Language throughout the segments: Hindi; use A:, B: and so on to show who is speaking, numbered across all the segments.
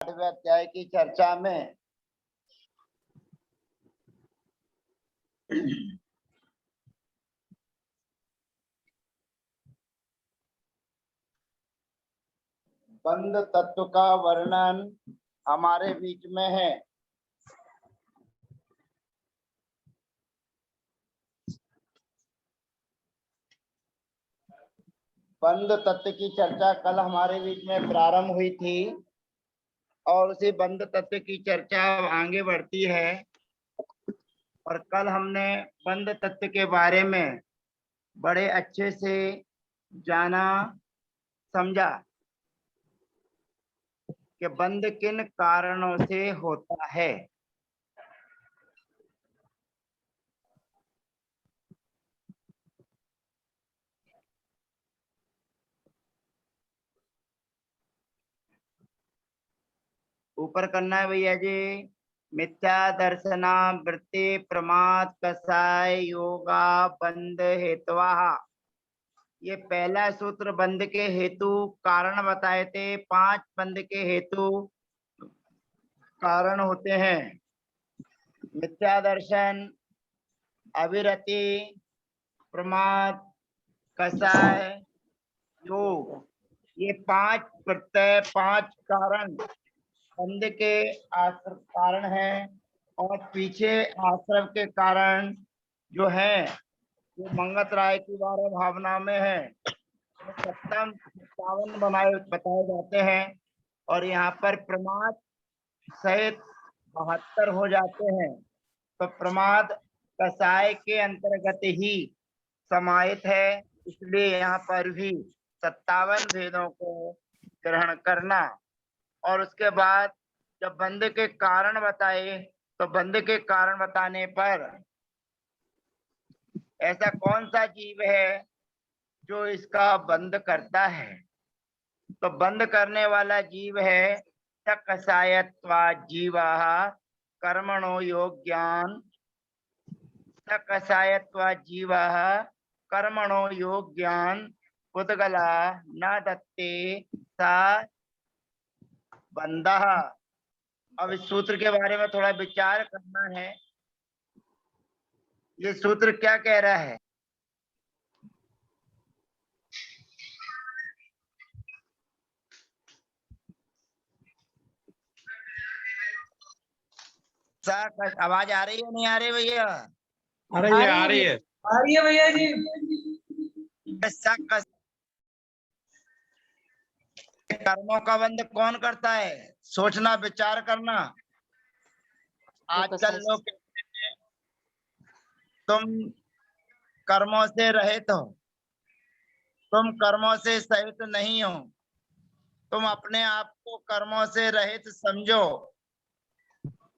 A: 8वें अध्याय की चर्चा में बंध तत्व का वर्णन हमारे बीच में है। बंध तत्व की चर्चा कल हमारे बीच में प्रारंभ हुई थी और उसी बंध तत्व की चर्चा आगे बढ़ती है। और कल हमने बंध तत्व के बारे में बड़े अच्छे से जाना समझा कि बंध किन कारणों से होता है। ऊपर करना है भैया जी। मिथ्या दर्शना वृत्ति प्रमाद कसाय योगा बंध हेतवा। ये पहला सूत्र बंध के हेतु कारण बताए थे। 5 बंध के हेतु कारण होते हैं। मिथ्या दर्शन, अविरति, प्रमाद, कसाय, योग, ये 5 प्रत्यय 5 कारण बंध के आश्रय कारण हैं। और पीछे आश्रय के कारण जो है वो मंगत राय की बारे भावना में है 57 बताए जाते हैं। और यहाँ पर प्रमाद सहित 72 हो जाते हैं। तो प्रमाद कसाय के अंतर्गत ही समाहित है, इसलिए यहाँ पर भी 57 भेदों को ग्रहण करना। और उसके बाद जब बंध के कारण बताए तो बंध के कारण बताने पर ऐसा कौन सा जीव है जो इसका बंध करता है। तो बंध करने वाला जीव है सकसायत्वा जीवा कर्मणो योग्यान। सकसायत्वा जीवा कर्मणो योग्यान पुद्गला न दत्ते सा बंधः। अब इस सूत्र के बारे में थोड़ा विचार करना है। ये सूत्र क्या कह रहा है। आवाज आ रही है नहीं आ रही भैया।
B: आ रही है आ रही है भैया जी।
A: कर्मों का बंध कौन करता है, सोचना विचार करना। आजकल लोग कहते हैं तुम कर्मों से रहित हो, तुम कर्मों से सहित नहीं हो, तुम अपने आप को कर्मों से रहित समझो।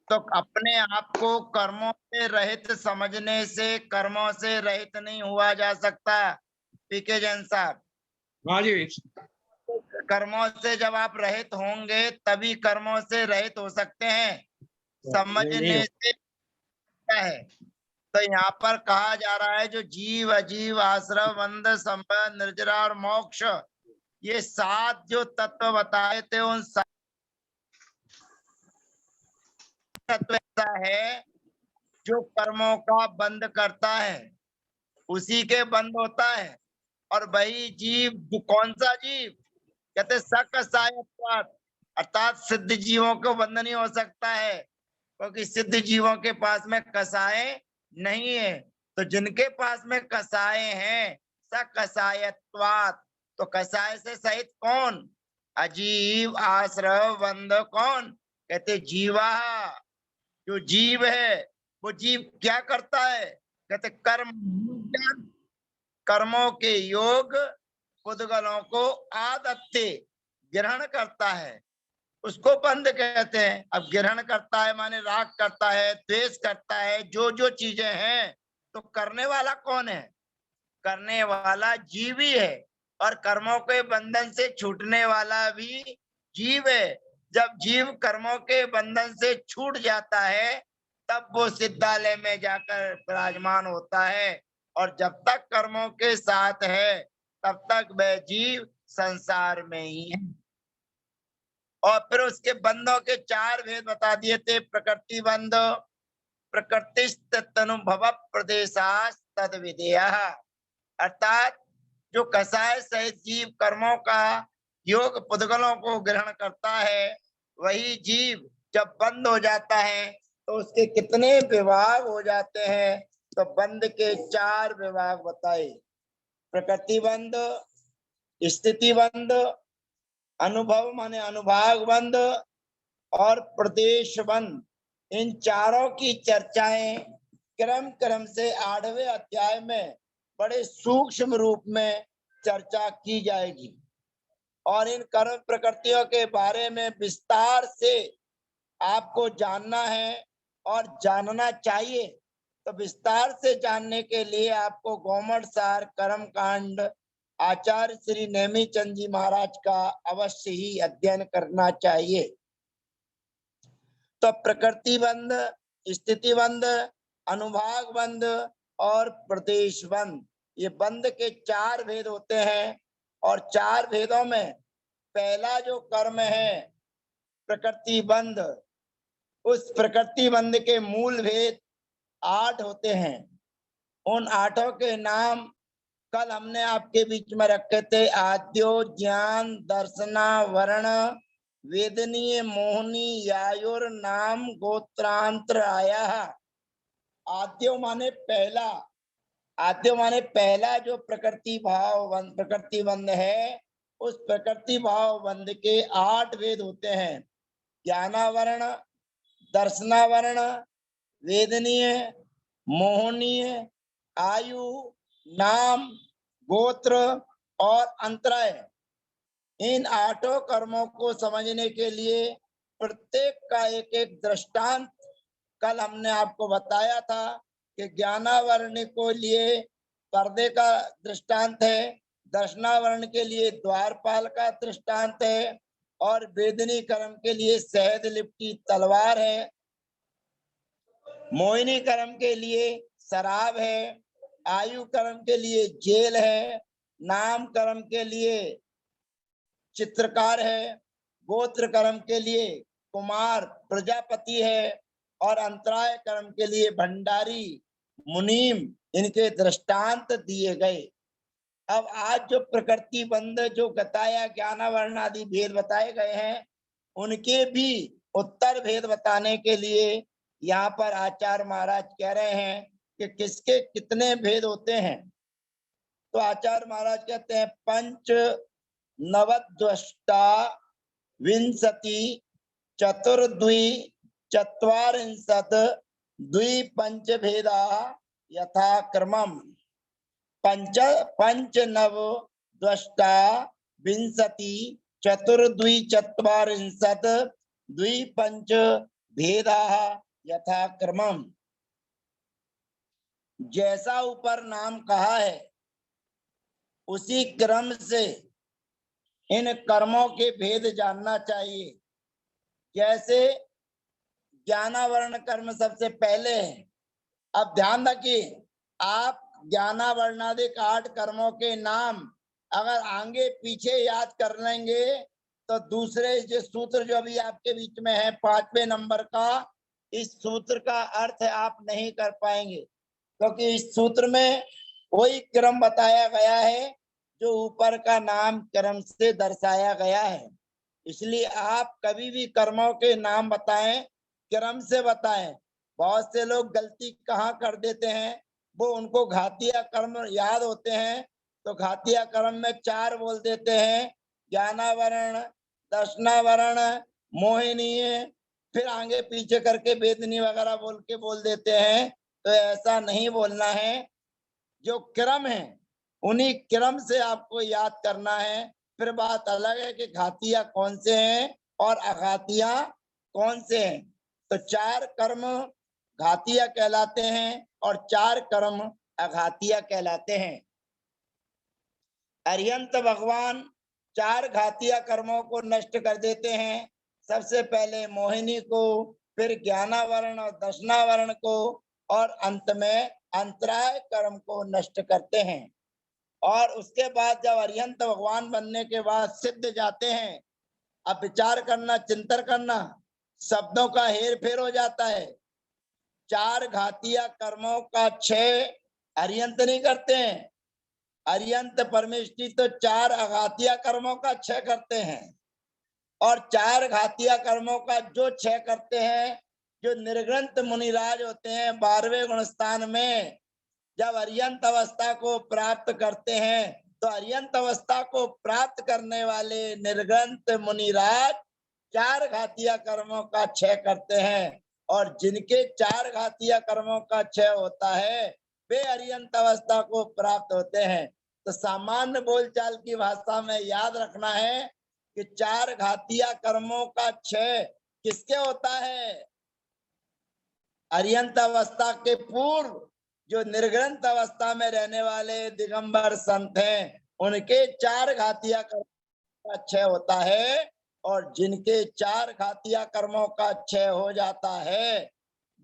A: तो अपने आप को कर्मों से रहित समझने से कर्मों से रहित नहीं हुआ जा सकता। पीके जैन साहब,
B: हाँ जी।
A: कर्मों से जब आप रहित होंगे तभी कर्मों से रहित हो सकते हैं। समझने से क्या है। तो यहाँ पर कहा जा रहा है जो जीव अजीव आश्रव बंध संबंध निर्जरा और मोक्ष, ये 7 जो तत्व बताए थे उन 7 तत्व ऐसा है जो कर्मों का बंध करता है, उसी के बंध होता है। और वही जीव कौन सा जीव, कहते सकसायत्वात्, अर्थात सिद्ध जीवों को बंध नहीं हो सकता है क्योंकि सिद्ध जीवों के पास में कसाय नहीं है। तो जिनके पास में कसाय हैं सकसायत्वात्, तो कसाय से सहित कौन, अजीव आश्रव बंध कौन, कहते जीवा। जो जीव है वो जीव क्या करता है, कहते कर्म, कर्मों के योग पुद्गलों को आदत्ते ग्रहण करता है, उसको बंध कहते हैं। अब ग्रहण करता है माने राग करता है, द्वेष करता है, जो जो चीजें हैं। तो करने वाला कौन है, करने वाला जीव ही है। और कर्मों के बंधन से छूटने वाला भी जीव है। जब जीव कर्मों के बंधन से छूट जाता है तब वो सिद्धालय में जाकर विराजमान होता है। और जब तक कर्मों के साथ है तब तक वह जीव संसार में ही है। और फिर उसके बंधों के 4 भेद बता दिए थे। प्रकृति बंध, प्रकृतिस्तनुभव प्रदेशास तद विधेयः, अर्थात जो कसाय सहित जीव कर्मों का योग पुद्गलों को ग्रहण करता है, वही जीव जब बंद हो जाता है तो उसके कितने विभाग हो जाते हैं। तो बंद के 4 विभाग बताए। प्रकृति बंध, स्थिति बंध, अनुभव माने अनुभाग बंध और प्रदेश बंध। इन चारों की चर्चाएं क्रम क्रम से 8वें अध्याय में बड़े सूक्ष्म रूप में चर्चा की जाएगी और इन कर्म प्रकृतियों के बारे में विस्तार से आपको जानना है और जानना चाहिए। तो विस्तार से जानने के लिए आपको गौमठ सार कर्म कांड आचार्य श्री नेमीचंद जी महाराज का अवश्य ही अध्ययन करना चाहिए। तो प्रकृति बंध, स्थिति बंध, अनुभाग बंध और प्रदेश बंध, ये बंध के 4 भेद होते हैं। और 4 भेदों में पहला जो कर्म है प्रकृति बंध, उस प्रकृति बंध के मूल भेद 8 होते हैं। उन 8 के नाम कल हमने आपके बीच में रखे थे। आद्यो, ज्ञान, दर्शना, वर्ण, वेदनीय, मोहनी, यायुर, नाम, गोत्रांतर आया। आद्यो माने पहला, आद्यो माने पहला जो प्रकृति बंध है, उस प्रकृति भाव बंध के 8 भेद होते हैं। ज्ञानावरण, दर्शनावरण, वेदनीय, मोहनीय, आयु, नाम, गोत्र और अंतराय। इन 8 कर्मों को समझने के लिए प्रत्येक का एक एक दृष्टांत कल हमने आपको बताया था कि ज्ञानावरण को लिए पर्दे का दृष्टांत है, दर्शनावरण के लिए द्वारपाल का दृष्टांत है और वेदनी कर्म के लिए शहद लिपटी तलवार है, मोहिनी कर्म के लिए शराब है, आयु कर्म के लिए जेल है, नाम कर्म के लिए चित्रकार है, गोत्र कर्म के लिए कुमार प्रजापति है और अंतराय कर्म के लिए भंडारी मुनीम। इनके दृष्टांत दिए गए। अब आज जो प्रकृति बंध जो गताया ज्ञानावरण आदि भेद बताए गए हैं, उनके भी उत्तर भेद बताने के लिए यहाँ पर आचार्य महाराज कह रहे हैं कि किसके कितने भेद होते हैं। तो आचार्य महाराज कहते हैं पंच नवद्वष्टा विंशति चतुर्द्वि चत्वारिंशत् द्विपंच भेदा यथा क्रमम्। पंच नव द्वष्टा विंशति चतुर्द्वि चत्वारिंशत् द्विपंच भेदा यथा क्रमम्। जैसा ऊपर नाम कहा है उसी क्रम से इन कर्मों के भेद जानना चाहिए। जैसे ज्ञानावरण कर्म सबसे पहले है। अब ध्यान रखिए, आप ज्ञानावरणादिक 8 कर्मों के नाम अगर आगे पीछे याद कर लेंगे तो दूसरे जो सूत्र जो अभी आपके बीच में है 5वें नंबर का, इस सूत्र का अर्थ आप नहीं कर पाएंगे, क्योंकि इस सूत्र में वही क्रम बताया गया है जो ऊपर का नाम क्रम से दर्शाया गया है। इसलिए आप कभी भी कर्मों के नाम बताएं, क्रम से बताएं। बहुत से लोग गलती कहाँ कर देते हैं, वो उनको घातिया कर्म याद होते हैं तो घातिया कर्म में 4 बोल देते हैं, ज्ञानावरण, दर्शनावरण, मोहिनीय, फिर आगे पीछे करके वेदनी वगैरह बोल देते हैं। तो ऐसा नहीं बोलना है। जो क्रम है उन्हीं क्रम से आपको याद करना है। फिर बात अलग है कि घातिया कौन से हैं और अघातिया कौन से हैं। तो 4 कर्म घातिया कहलाते हैं और 4 कर्म अघातिया कहलाते हैं। अरिहंत भगवान 4 घातिया कर्मों को नष्ट कर देते हैं। सबसे पहले मोहिनी को, फिर ज्ञानावरण और दर्शनावरण को और अंत में अंतराय कर्म को नष्ट करते हैं। और उसके बाद जब अरिहंत भगवान बनने के बाद सिद्ध जाते हैं, अब विचार करना, चिंतन करना, शब्दों का हेर फेर हो जाता है। 4 घातीय कर्मों का 6 अर्यंत नहीं करते हैं। अर्यंत परमेष्टि तो 4 अघातीय कर्मों का 6 करते हैं, और 4 घातीय कर्मों का जो 6 करते हैं, जो निर्ग्रंथ मुनिराज होते हैं 12वें गुण स्थान में, जब अर्यंत अवस्था को प्राप्त करते हैं, तो अर्यंत अवस्था को प्राप्त करने वाले निर्ग्रंथ मुनिराज 4 घातीय कर्मों का 6 करते हैं, और जिनके 4 घातीय कर्मों का 6 होता है वे अर्यंत अवस्था को प्राप्त होते हैं। तो सामान्य बोलचाल की भाषा में याद रखना है कि 4 घातीय कर्मों का 6 किसके होता है? अर्यंत अवस्था के पूर्व जो निर्ग्रंथ अवस्था में रहने वाले दिगंबर संत हैं, उनके 4 घातीय कर्मों का 6 होता है, और जिनके 4 घातीय कर्मों का 6 हो जाता है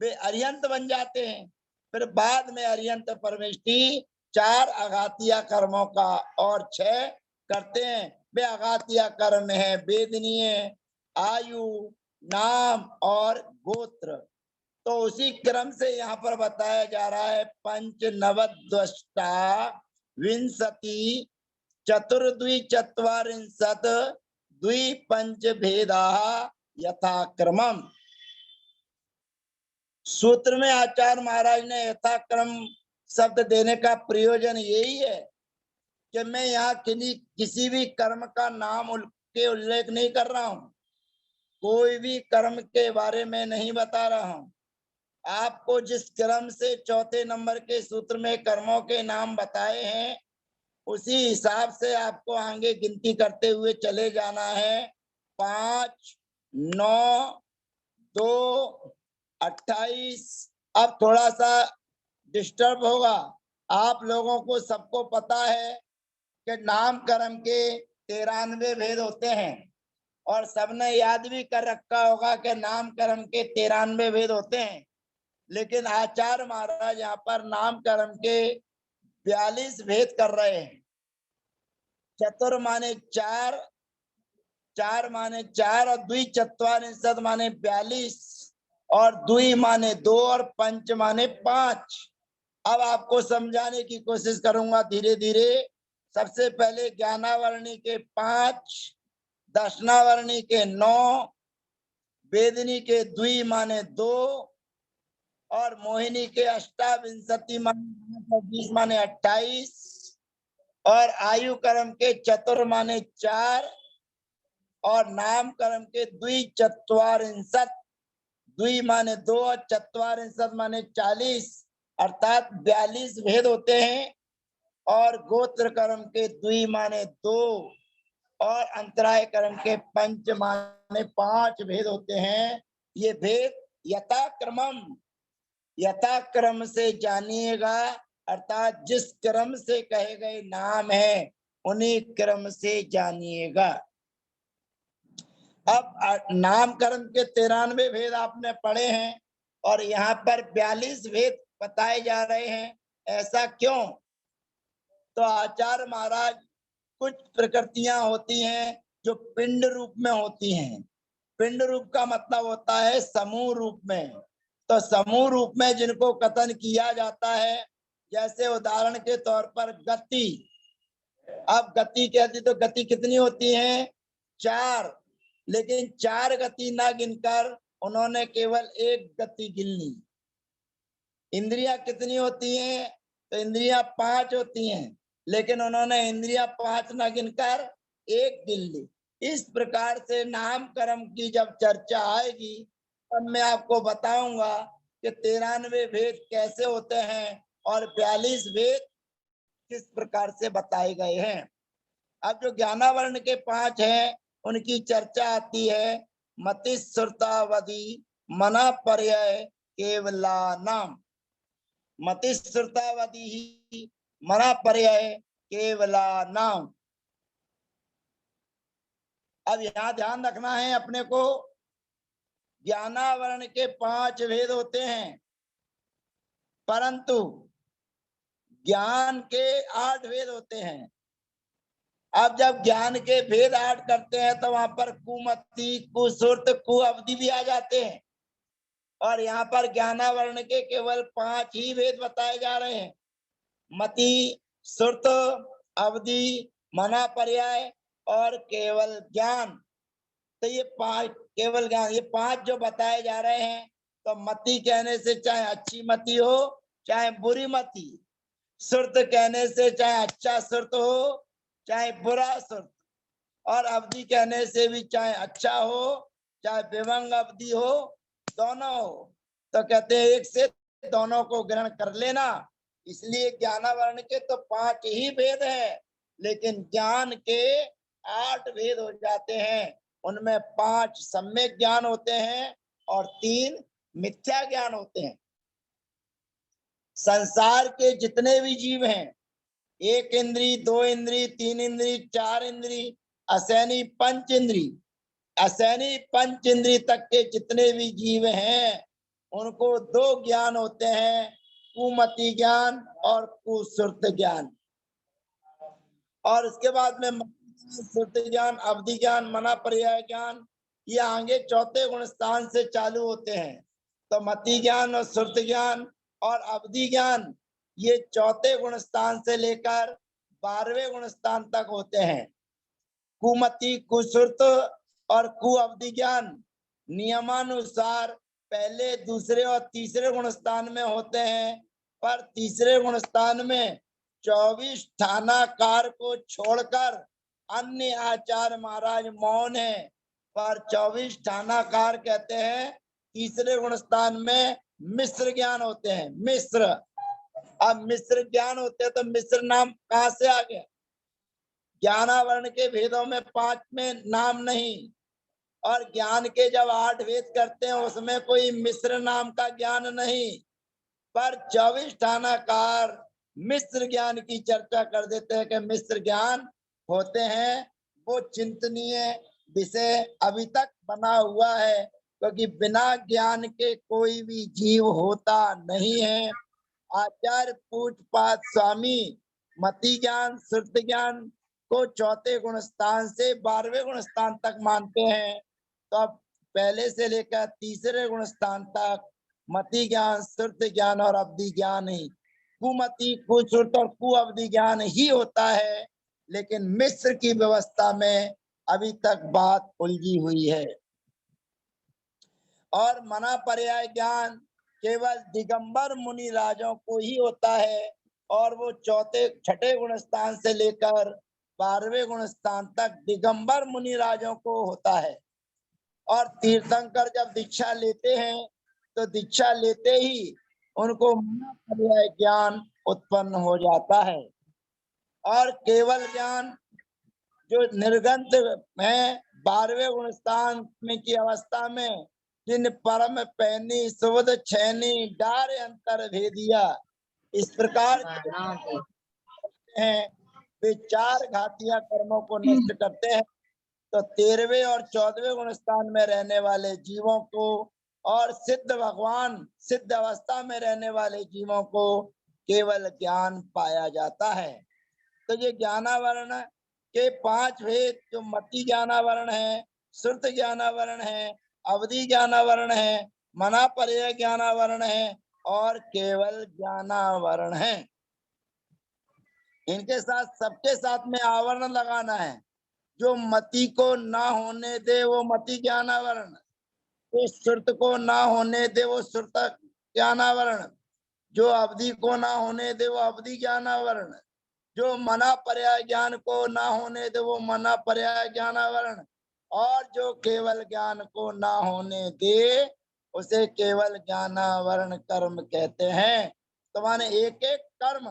A: वे अर्यंत बन जाते हैं। फिर बाद में अर्यंत परमेष्टि 4 अघातीय कर्मों का और 6 करते हैं। वे अघातीय कर्म है वेदनीय, आयु, नाम और गोत्र। तो उसी क्रम से यहाँ पर बताया जा रहा है पंच नवद्वष्टा विंशति चतुर्द्विचत्वारिंशत् द्विपंच भेदा यथाक्रमम्। सूत्र में आचार्य महाराज ने यथाक्रम शब्द देने का प्रयोजन यही है कि मैं यहाँ किसी भी कर्म का नाम के उल्लेख नहीं कर रहा हूँ, कोई भी कर्म के बारे में नहीं बता रहा हूँ। आपको जिस क्रम से चौथे नंबर के सूत्र में कर्मों के नाम बताए हैं, उसी हिसाब से आपको आगे गिनती करते हुए चले जाना है। 5, 9, 2, 28। अब थोड़ा सा डिस्टर्ब होगा। आप लोगों को सबको पता है कि नाम कर्म के 93 भेद होते हैं, और सबने याद भी कर रखा होगा कि नाम कर्म के 93 भेद होते हैं। लेकिन आचार्य महाराज यहाँ पर नाम कर्म के 42 भेद कर रहे हैं। चतुर माने 4, 4 माने 4, और द्विचत्वारिंशत् माने 42, और द्वि माने 2, और पंच माने 5। अब आपको समझाने की कोशिश करूंगा धीरे धीरे। सबसे पहले ज्ञानावरणी के 5, दर्शनावरणी के 9, वेदनी के द्वि माने 2, और मोहिनी के अष्टाविंशति माने 20 माने 28, और आयु कर्म के चतुर माने 4, और नाम कर्म के द्विचत्वारिंशत्, द्वि माने 2 और चत्वारिंशत् माने 40, अर्थात 42 भेद होते हैं। और गोत्र कर्म के द्वि माने 2, और अंतराय कर्म के पंच माने 5 भेद होते हैं। ये भेद यथाक्रम से जानिएगा, अर्थात जिस क्रम से कहे गए नाम है उन्हीं क्रम से जानिएगा। अब नाम कर्म के 93 भेद आपने पढ़े हैं, और यहाँ पर 42 भेद बताए जा रहे हैं। ऐसा क्यों? तो आचार्य महाराज, कुछ प्रकृतियां होती हैं जो पिंड रूप में होती हैं। पिंड रूप का मतलब होता है समूह रूप में। तो समूह रूप में जिनको कथन किया जाता है, जैसे उदाहरण के तौर पर गति। अब गति कहती तो गति कितनी होती है? 4, लेकिन 4 गति ना गिनकर उन्होंने केवल 1 गति गिन ली। इंद्रियां कितनी होती हैं? तो इंद्रियां 5 होती हैं, लेकिन उन्होंने इंद्रियां 5 ना गिनकर 1 गिन ली। इस प्रकार से नाम कर्म की जब चर्चा आएगी तब मैं आपको बताऊंगा कि 93 भेद कैसे होते हैं और 42 भेद किस प्रकार से बताए गए हैं। अब जो ज्ञानावरण के 5 हैं उनकी चर्चा आती है। मति श्रुतावधि मना पर्याय केवला नाम। मति श्रुतावधि ही मना पर्याय केवला नाम। अब यहाँ ध्यान रखना है अपने को, ज्ञानावरण के 5 भेद होते हैं, परंतु ज्ञान के 8 भेद होते हैं। अब जब ज्ञान के भेद ऐड करते हैं तो वहां पर कुमति, कुसुर्त, कु अवधि भी आ जाते हैं। और यहाँ पर ज्ञानावरण के केवल 5 ही भेद बताए जा रहे हैं। मति, सुर्त, अवधि, मना पर्याय और केवल ज्ञान। तो ये 5 केवल ज्ञान, ये 5 जो बताए जा रहे हैं। तो मति कहने से चाहे अच्छी मति हो चाहे बुरी मति, सुर्त कहने से चाहे अच्छा सुर्त हो चाहे बुरा सुर्त, और अवधि कहने से भी चाहे अच्छा हो चाहे विभंग अवधि हो, दोनों हो। तो कहते हैं एक से दोनों को ग्रहण कर लेना। इसलिए ज्ञानावरण के तो 5 ही भेद है, लेकिन ज्ञान के 8 भेद हो जाते हैं। उनमें 5 सम्यक ज्ञान होते हैं और 3 मिथ्या ज्ञान होते हैं। संसार के जितने भी जीव हैं, 1 इंद्री, 2 इंद्री, 3 इंद्री, 4 इंद्री, असैनी पंच इंद्री, असैनी पंच इंद्री तक के जितने भी जीव हैं उनको 2 ज्ञान होते हैं, कुमति ज्ञान और कुसुर्त ज्ञान। और उसके बाद में सुर्त ज्ञान, अवधि ज्ञान, मना पर्याय ज्ञान, ये आगे 4थे गुण स्थान से चालू होते हैं। तो मति ज्ञान और सुर्त ज्ञान और अवधि ज्ञान ये 4थे गुण स्थान से लेकर 12वें गुण स्थान तक होते हैं। कुमति, कुसुर्त और कु अवधि ज्ञान नियमानुसार पहले, दूसरे और तीसरे गुण स्थान में होते हैं। पर तीसरे गुण स्थान में 24 थानाकार को छोड़कर अन्य आचार्य महाराज मौन है। पर 24 थानाकार कहते हैं तीसरे गुण स्थान में मिश्र ज्ञान होते हैं। मिश्र, अब मिश्र ज्ञान होते हैं तो मिश्र नाम कहां से आ गया? ज्ञानावरण के भेदों में 5 में नाम नहीं, और ज्ञान के जब 8 भेद करते हैं उसमें कोई मिश्र नाम का ज्ञान नहीं। पर 24 थानाकार मिश्र ज्ञान की चर्चा कर देते हैं कि मिश्र ज्ञान होते हैं। वो चिंतनीय विषय अभी तक बना हुआ है, क्योंकि बिना ज्ञान के कोई भी जीव होता नहीं है। आचार्य पूज्यपाद स्वामी मति ज्ञान, सुर्त ज्ञान को 4थे गुण स्थान से 12वें गुण स्थान तक मानते हैं। तो अब पहले से लेकर तीसरे गुण स्थान तक मति ज्ञान, सुर्त ज्ञान और अवधि ज्ञान ही, कुमति, कुसुर्त और कु अवधि ज्ञान ही होता है। लेकिन मिश्र की व्यवस्था में अभी तक बात उलझी हुई है। और मना पर्याय ज्ञान केवल दिगंबर मुनि राजों को ही होता है, और वो 6ठे गुण स्थान से लेकर 12वें गुण स्थान तक दिगंबर मुनि राजों को होता है। और तीर्थंकर जब दीक्षा लेते हैं तो दीक्षा लेते ही उनको मना पर्याय ज्ञान उत्पन्न हो जाता है। और केवल ज्ञान जो निर्गंध में 12वें गुण स्थान में की अवस्था में जिन परम पैनी सुवद छैनी डार अंतर भेदिया, इस प्रकार हैं वे 4 घातिया कर्मों को नष्ट करते हैं। तो 13वें और 14वें गुण स्थान में रहने वाले जीवों को और सिद्ध भगवान सिद्ध अवस्था में रहने वाले जीवों को केवल ज्ञान पाया जाता है। तो ये ज्ञानावरण के 5 भेद जो मति ज्ञानावरण है, सुर्त ज्ञानावरण है, अवधि ज्ञानावरण है, मना पर्याय ज्ञानावरण है और केवल ज्ञानावरण है। इनके साथ सबके साथ में आवरण लगाना है। जो मति को ना होने दे वो मति ज्ञानावरण, जो सुर्त को ना होने दे वो सुर्त ज्ञानावरण, जो अवधि को ना होने दे वो अवधि ज्ञानावरण, जो मना पर्याय ज्ञान को ना होने दे वो मना पर्याय ज्ञानावरण, और जो केवल ज्ञान को ना होने दे उसे केवल ज्ञानावरण कर्म कहते हैं। तो माने एक एक कर्म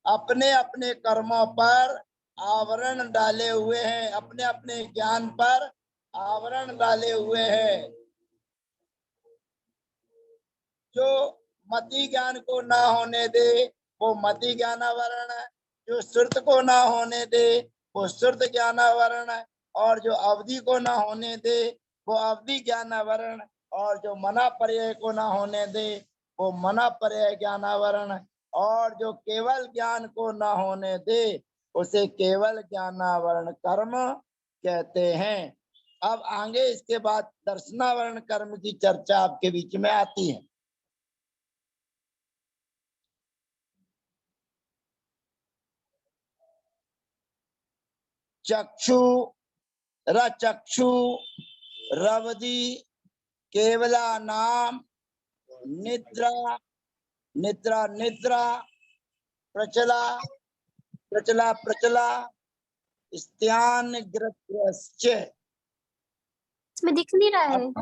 A: अपने अपने कर्मों पर आवरण डाले हुए हैं, अपने अपने ज्ञान पर आवरण डाले हुए हैं। जो मति ज्ञान को ना होने दे वो मति ज्ञानावरण है, जो सुर्त को ना होने दे वो सुर्त ज्ञानावरण है, और जो अवधि को ना होने दे वो अवधि ज्ञानावरण, और जो मना पर्याय को ना होने दे वो मना पर्याय ज्ञानावरण, और जो केवल ज्ञान को ना होने दे उसे केवल ज्ञानावरण कर्म कहते हैं। अब आगे इसके बाद दर्शनावरण कर्म की चर्चा आपके बीच में आती है। चक्षु रचक्षु रवधि केवला नाम निद्रा निद्रा निद्रा प्रचला प्रचला प्रचला स्त्यान ग्रस्च।
C: इसमें दिख नहीं रहा है।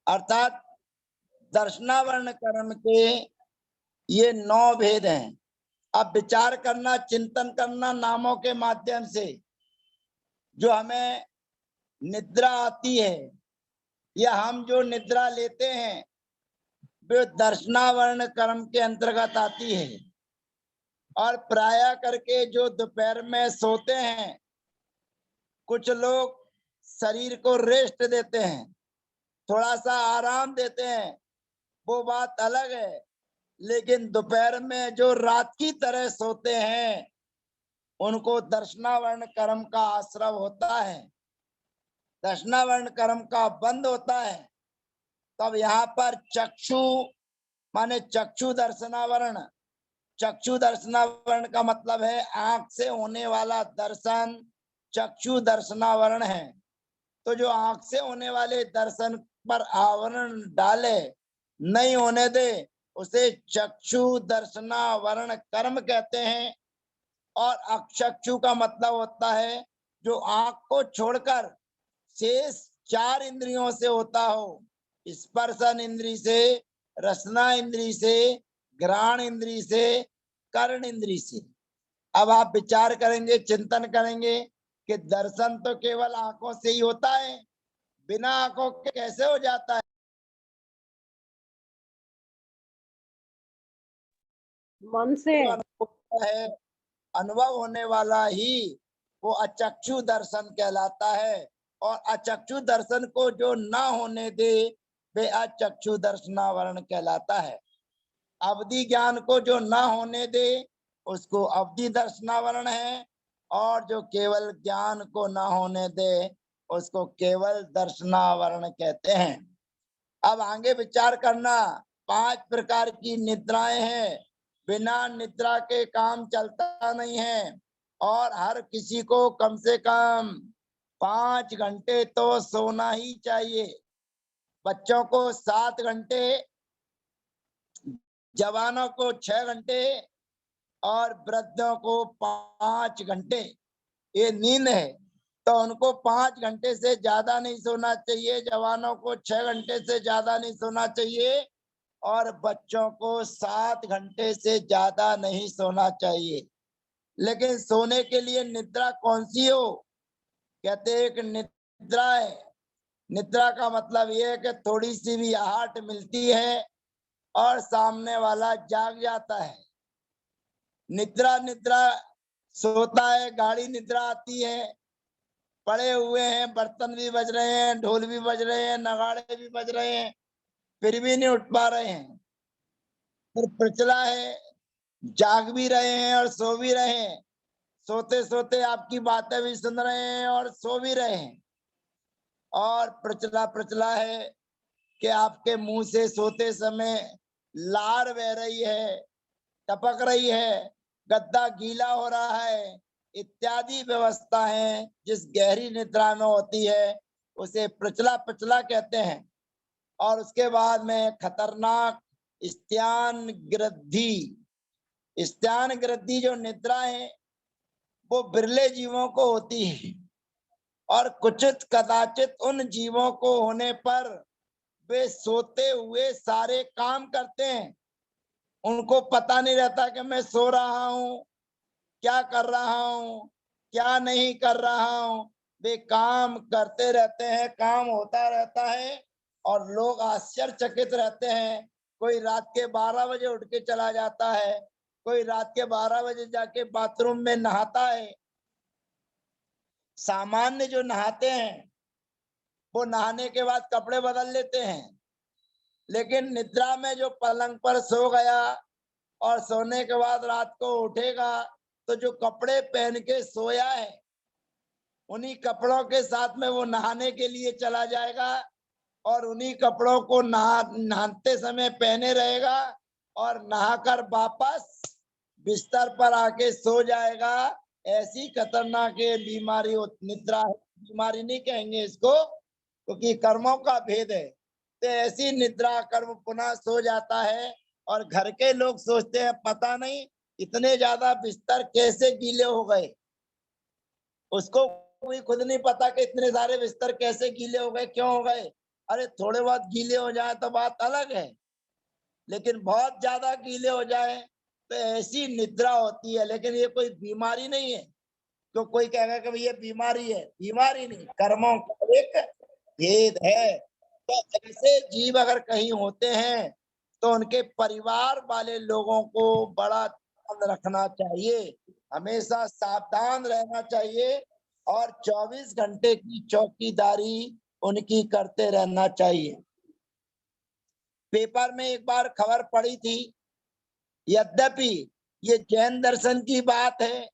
A: अर्थात दर्शनावरण कर्म के ये 9 भेद हैं। अब विचार करना, चिंतन करना नामों के माध्यम से जो हमें निद्रा आती है या हम जो निद्रा लेते हैं वे दर्शनावरण कर्म के अंतर्गत आती है। और प्राय करके जो दोपहर में सोते हैं, कुछ लोग शरीर को रेस्ट देते हैं, थोड़ा सा आराम देते हैं, वो बात अलग है। लेकिन दोपहर में जो रात की तरह सोते हैं उनको दर्शनावरण कर्म का आश्रव होता है, दर्शनावरण कर्म का बंद होता है। तब यहाँ पर चक्षु माने चक्षु दर्शनावरण। चक्षु दर्शनावरण का मतलब है आंख से होने वाला दर्शन चक्षु दर्शनावरण है। तो जो आंख से होने वाले दर्शन पर आवरण डाले, नहीं होने दे, उसे चक्षु दर्शनावरण कर्म कहते हैं। और अचक्षु का मतलब होता है जो आंख को छोड़कर शेष 4 इंद्रियों से होता हो, स्पर्शन इंद्री से, रसना इंद्री से, घ्राण इंद्री से, कर्ण इंद्री से। अब आप विचार करेंगे, चिंतन करेंगे कि दर्शन तो केवल आंखों से ही होता है, बिना आंखों के कैसे हो जाता है?
D: मन से
A: है अनुभव होने वाला ही वो अचक्षु दर्शन कहलाता है। और अचक्षु दर्शन को जो ना होने दे वे अचक्षु दर्शनावरण कहलाता है। अवधि ज्ञान को जो ना होने दे उसको अवधि दर्शनावरण है, और जो केवल ज्ञान को ना होने दे उसको केवल दर्शनावरण कहते हैं। अब आगे विचार करना, 5 प्रकार की निद्राएं हैं। बिना निद्रा के काम चलता नहीं है, और हर किसी को कम से कम 5 घंटे तो सोना ही चाहिए। बच्चों को 7 घंटे, जवानों को 6 घंटे और वृद्धों को 5 घंटे ये नींद है। तो उनको 5 घंटे से ज्यादा नहीं सोना चाहिए, जवानों को 6 घंटे से ज्यादा नहीं सोना चाहिए, और बच्चों को 7 घंटे से ज्यादा नहीं सोना चाहिए। लेकिन सोने के लिए निद्रा कौन सी हो? कहते हैं कि निद्रा है, निद्रा का मतलब यह है कि थोड़ी सी भी आहट मिलती है और सामने वाला जाग जाता है। निद्रा निद्रा सोता है, गाड़ी निद्रा आती है, पड़े हुए हैं, बर्तन भी बज रहे हैं, ढोल भी बज रहे हैं, नगाड़े भी बज रहे हैं, फिर भी नहीं उठ पा रहे हैं। फिर प्रचला है, जाग भी रहे हैं और सो भी रहे हैं, सोते सोते आपकी बातें भी सुन रहे हैं और सो भी रहे हैं। और प्रचला प्रचला है कि आपके मुंह से सोते समय लार बह रही है, टपक रही है, गद्दा गीला हो रहा है, इत्यादि व्यवस्था है जिस गहरी निद्रा में होती है उसे प्रचला प्रचला कहते हैं। और उसके बाद में खतरनाक स्त्यान ग्रद्धि। स्त्यान ग्रद्धि जो निद्रा है वो बिरले जीवों को होती है, और कुचित कदाचित उन जीवों को होने पर वे सोते हुए सारे काम करते हैं। उनको पता नहीं रहता कि मैं सो रहा हूँ, क्या कर रहा हूँ, क्या नहीं कर रहा हूँ। वे काम करते रहते हैं, काम होता रहता है, और लोग आश्चर्यचकित रहते हैं। कोई रात के 12 बजे उठ के चला जाता है, कोई रात के 12 बजे जाके बाथरूम में नहाता है। सामान्य जो नहाते हैं वो नहाने के बाद कपड़े बदल लेते हैं, लेकिन निद्रा में जो पलंग पर सो गया, और सोने के बाद रात को उठेगा तो जो कपड़े पहन के सोया है उन्हीं कपड़ों के साथ में वो नहाने के लिए चला जाएगा और उन्हीं कपड़ों को नहाते समय पहने रहेगा और नहाकर वापस बिस्तर पर आके सो जाएगा। ऐसी खतरनाक ये बीमारी निद्रा है। बीमारी नहीं कहेंगे इसको क्योंकि कर्मों का भेद है। तो ऐसी निद्रा कर्म पुनः सो जाता है और घर के लोग सोचते हैं पता नहीं इतने ज्यादा बिस्तर कैसे गीले हो गए। उसको कोई खुद नहीं पता कि इतने सारे बिस्तर कैसे गीले हो गए, क्यों हो गए। अरे थोड़े बहुत गीले हो जाए तो बात अलग है, लेकिन बहुत ज्यादा गीले हो जाए तो ऐसी निद्रा होती है। लेकिन ये कोई बीमारी नहीं है। तो कोई कहेगा कि ये बीमारी है, बीमारी नहीं, कर्मों का एक भेद है। तो ऐसे जीव अगर कहीं होते हैं तो उनके परिवार वाले लोगों को बड़ा ध्यान रखना चाहिए, हमेशा सावधान रहना चाहिए और 24 घंटे की चौकीदारी उनकी करते रहना चाहिए। पेपर में एक बार खबर पड़ी थी, यद्यपि ये जैन दर्शन की बात है,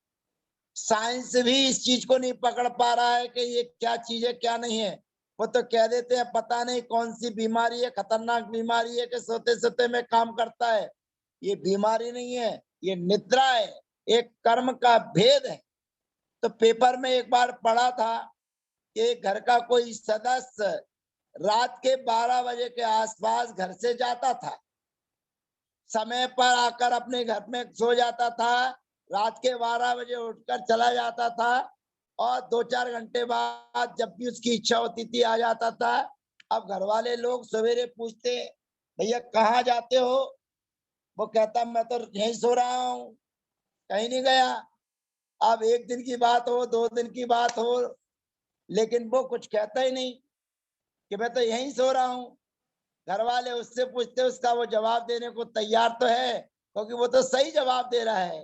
A: साइंस भी इस चीज को नहीं पकड़ पा रहा है कि ये क्या चीज है क्या नहीं है। वो तो कह देते हैं पता नहीं कौन सी बीमारी है, खतरनाक बीमारी है कि सोते सोते में काम करता है। ये बीमारी नहीं है, ये निद्रा है, एक कर्म का भेद है। तो पेपर में एक बार पढ़ा था कि घर का कोई सदस्य रात के 12 बजे के आसपास घर से जाता था, समय पर आकर अपने घर में सो जाता था, रात के 12 बजे उठकर चला जाता था और 2-4 घंटे बाद जब भी उसकी इच्छा होती थी आ जाता था। अब घर वाले लोग सवेरे पूछते भैया कहाँ जाते हो, वो कहता मैं तो यहीं सो रहा हूँ, कहीं नहीं गया। अब 1 दिन की बात हो 2 दिन की बात हो, लेकिन वो कुछ कहता ही नहीं कि मैं तो यहीं सो रहा हूँ। घर वाले उससे पूछते उसका वो जवाब देने को तैयार तो है क्योंकि वो तो सही जवाब दे रहा है,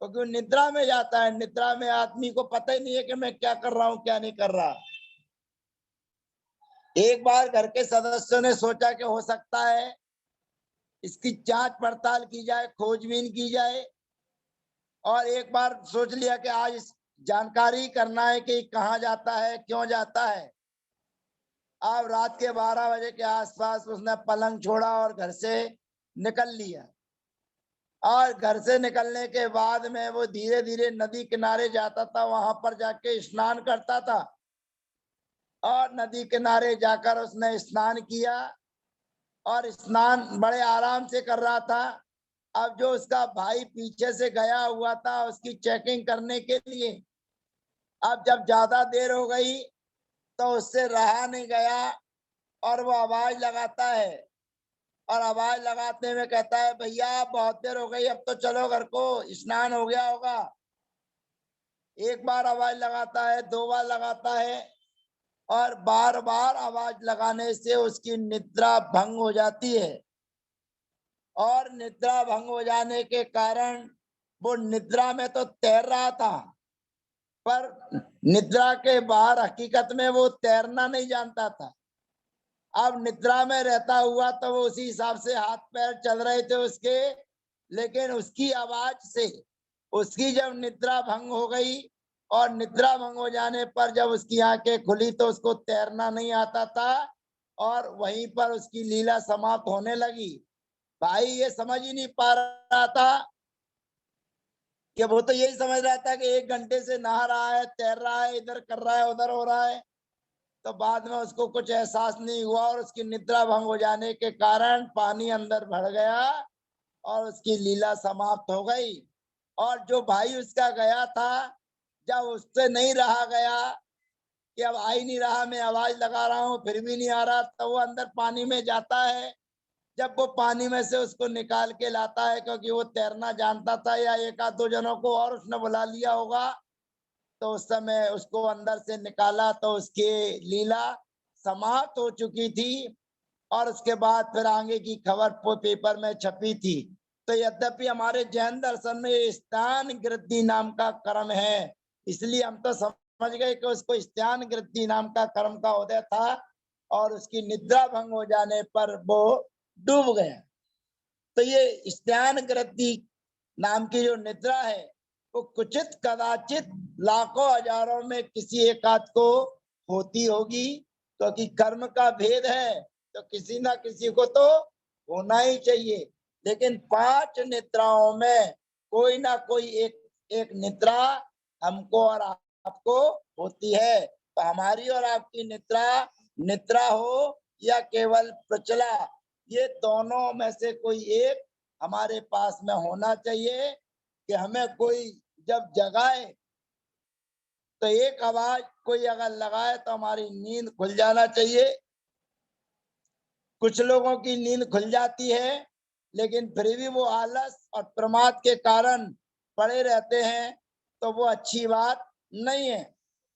A: क्योंकि वो निद्रा में जाता है। निद्रा में आदमी को पता ही नहीं है कि मैं क्या कर रहा हूँ क्या नहीं कर रहा। एक बार घर के सदस्यों ने सोचा कि हो सकता है इसकी जांच पड़ताल की जाए, खोजबीन की जाए, और एक बार सोच लिया कि आज जानकारी करना है कि कहाँ जाता है क्यों जाता है। अब रात के 12 बजे के आसपास उसने पलंग छोड़ा और घर से निकल लिया। और घर से निकलने के बाद में वो धीरे धीरे नदी किनारे जाता था, वहां पर जाके स्नान करता था और नदी किनारे जाकर उसने स्नान किया और स्नान बड़े आराम से कर रहा था। अब जो उसका भाई पीछे से गया हुआ था उसकी चेकिंग करने के लिए, अब जब ज्यादा देर हो गई तो उससे रहा नहीं गया और वो आवाज लगाता है और आवाज लगाते में कहता है भैया बहुत देर हो गई, अब तो चलो घर को, स्नान हो गया होगा। एक बार आवाज लगाता है, 2 बार लगाता है और बार बार आवाज लगाने से उसकी निद्रा भंग हो जाती है और निद्रा भंग हो जाने के कारण वो निद्रा में तो तैर रहा था पर निद्रा के बाहर हकीकत में वो तैरना नहीं जानता था। अब निद्रा में रहता हुआ तो वो उसी हिसाब से हाथ पैर चल रहे थे उसके, लेकिन उसकी आवाज से उसकी जब निद्रा भंग हो गई और निद्रा भंग हो जाने पर जब उसकी आंखें खुली तो उसको तैरना नहीं आता था और वहीं पर उसकी लीला समाप्त होने लगी। भाई ये समझ ही नहीं पा रहा था कि वो तो यही समझ रहा था कि 1 घंटे से नहा रहा है, तैर रहा है, इधर कर रहा है उधर हो रहा है। तो बाद में उसको कुछ एहसास नहीं हुआ और उसकी निद्रा भंग हो जाने के कारण पानी अंदर भर गया और उसकी लीला समाप्त हो गई। और जो भाई उसका गया था, जब उससे नहीं रहा गया कि अब आ ही नहीं रहा, मैं आवाज लगा रहा हूँ फिर भी नहीं आ रहा, तो वो अंदर पानी में जाता है। जब वो पानी में से उसको निकाल के लाता है, क्योंकि वो तैरना जानता था या 1-2 जनों को और उसने बुला लिया होगा, तो उस समय उसको अंदर से निकाला तो उसकी लीला समाप्त हो चुकी थी और उसके बाद फिर आगे की खबर पेपर में छपी थी। तो यद्यपि हमारे जैन दर्शन में स्थान गृद्धि नाम का कर्म है, इसलिए हम तो समझ गए कि उसको स्थान गृद्धि नाम का कर्म का उदय था और उसकी निद्रा भंग हो जाने पर वो डूब गया। तो ये स्नान ग्रंथि नाम की जो निद्रा है वो कुचित कदाचित लाखों हजारों में किसी एक आध को होती होगी, क्योंकि कर्म का भेद है तो किसी ना किसी को तो होना ही चाहिए। लेकिन 5 निद्राओं में कोई ना कोई एक निद्रा हमको और आपको होती है। तो हमारी और आपकी निद्रा हो या केवल प्रचला, ये दोनों में से कोई एक हमारे पास में होना चाहिए कि हमें कोई जब जगाए तो एक आवाज कोई अगर लगाए तो हमारी नींद खुल जाना चाहिए। कुछ लोगों की नींद खुल जाती है लेकिन फिर भी वो आलस और प्रमाद के कारण पड़े रहते हैं, तो वो अच्छी बात नहीं है।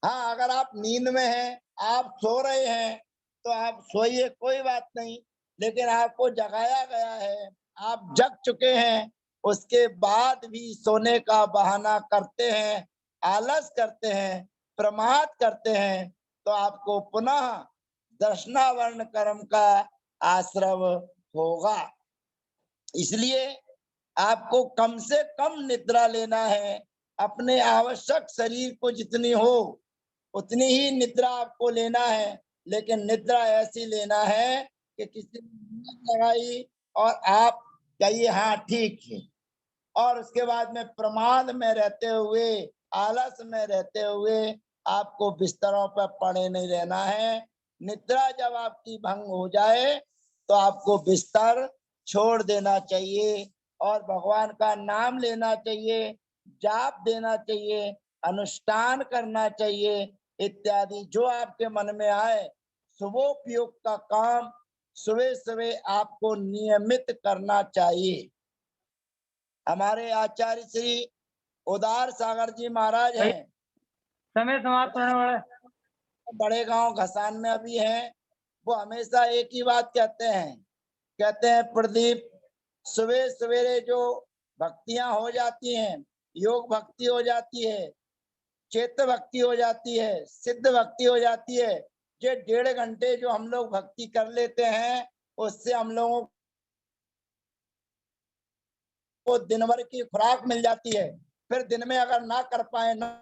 A: हाँ, अगर आप नींद में हैं, आप सो रहे हैं तो आप सोइए, कोई बात नहीं। लेकिन आपको जगाया गया है, आप जग चुके हैं, उसके बाद भी सोने का बहाना करते हैं, आलस करते हैं, प्रमाद करते हैं, तो आपको पुनः दर्शनावर्ण कर्म का आश्रव होगा। इसलिए आपको कम से कम निद्रा लेना है। अपने आवश्यक शरीर को जितनी हो उतनी ही निद्रा आपको लेना है, लेकिन निद्रा ऐसी लेना है कि किसी ने लगाई और आप कहिए हाँ ठीक है, और उसके बाद में प्रमाद में रहते हुए, आलस में रहते हुए आपको बिस्तरों पर पड़े नहीं रहना है। निद्रा जब आपकी भंग हो जाए तो आपको बिस्तर छोड़ देना चाहिए और भगवान का नाम लेना चाहिए, जाप देना चाहिए, अनुष्ठान करना चाहिए इत्यादि जो आपके मन में आए। शुभोपयोग का काम सुबह सुबह आपको नियमित करना चाहिए। हमारे आचार्य श्री उदार सागर जी महाराज हैं,
B: समय समाप्त होने वाला है।
A: बड़े गांव घसान में अभी हैं। वो हमेशा एक ही बात कहते हैं प्रदीप, सुबह सवेरे जो भक्तियां हो जाती हैं, योग भक्ति हो जाती है, चेत भक्ति हो जाती है, सिद्ध भक्ति हो जाती है, ये 1.5 घंटे जो हम लोग भक्ति कर लेते हैं उससे हम लोगों को दिन भर की खुराक मिल जाती है। फिर दिन में अगर ना कर पाए ना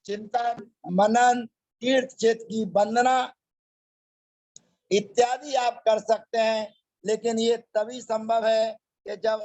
A: चिंतन, मनन, तीर्थ क्षेत्र की वंदना इत्यादि आप कर सकते हैं, लेकिन ये तभी संभव है कि जब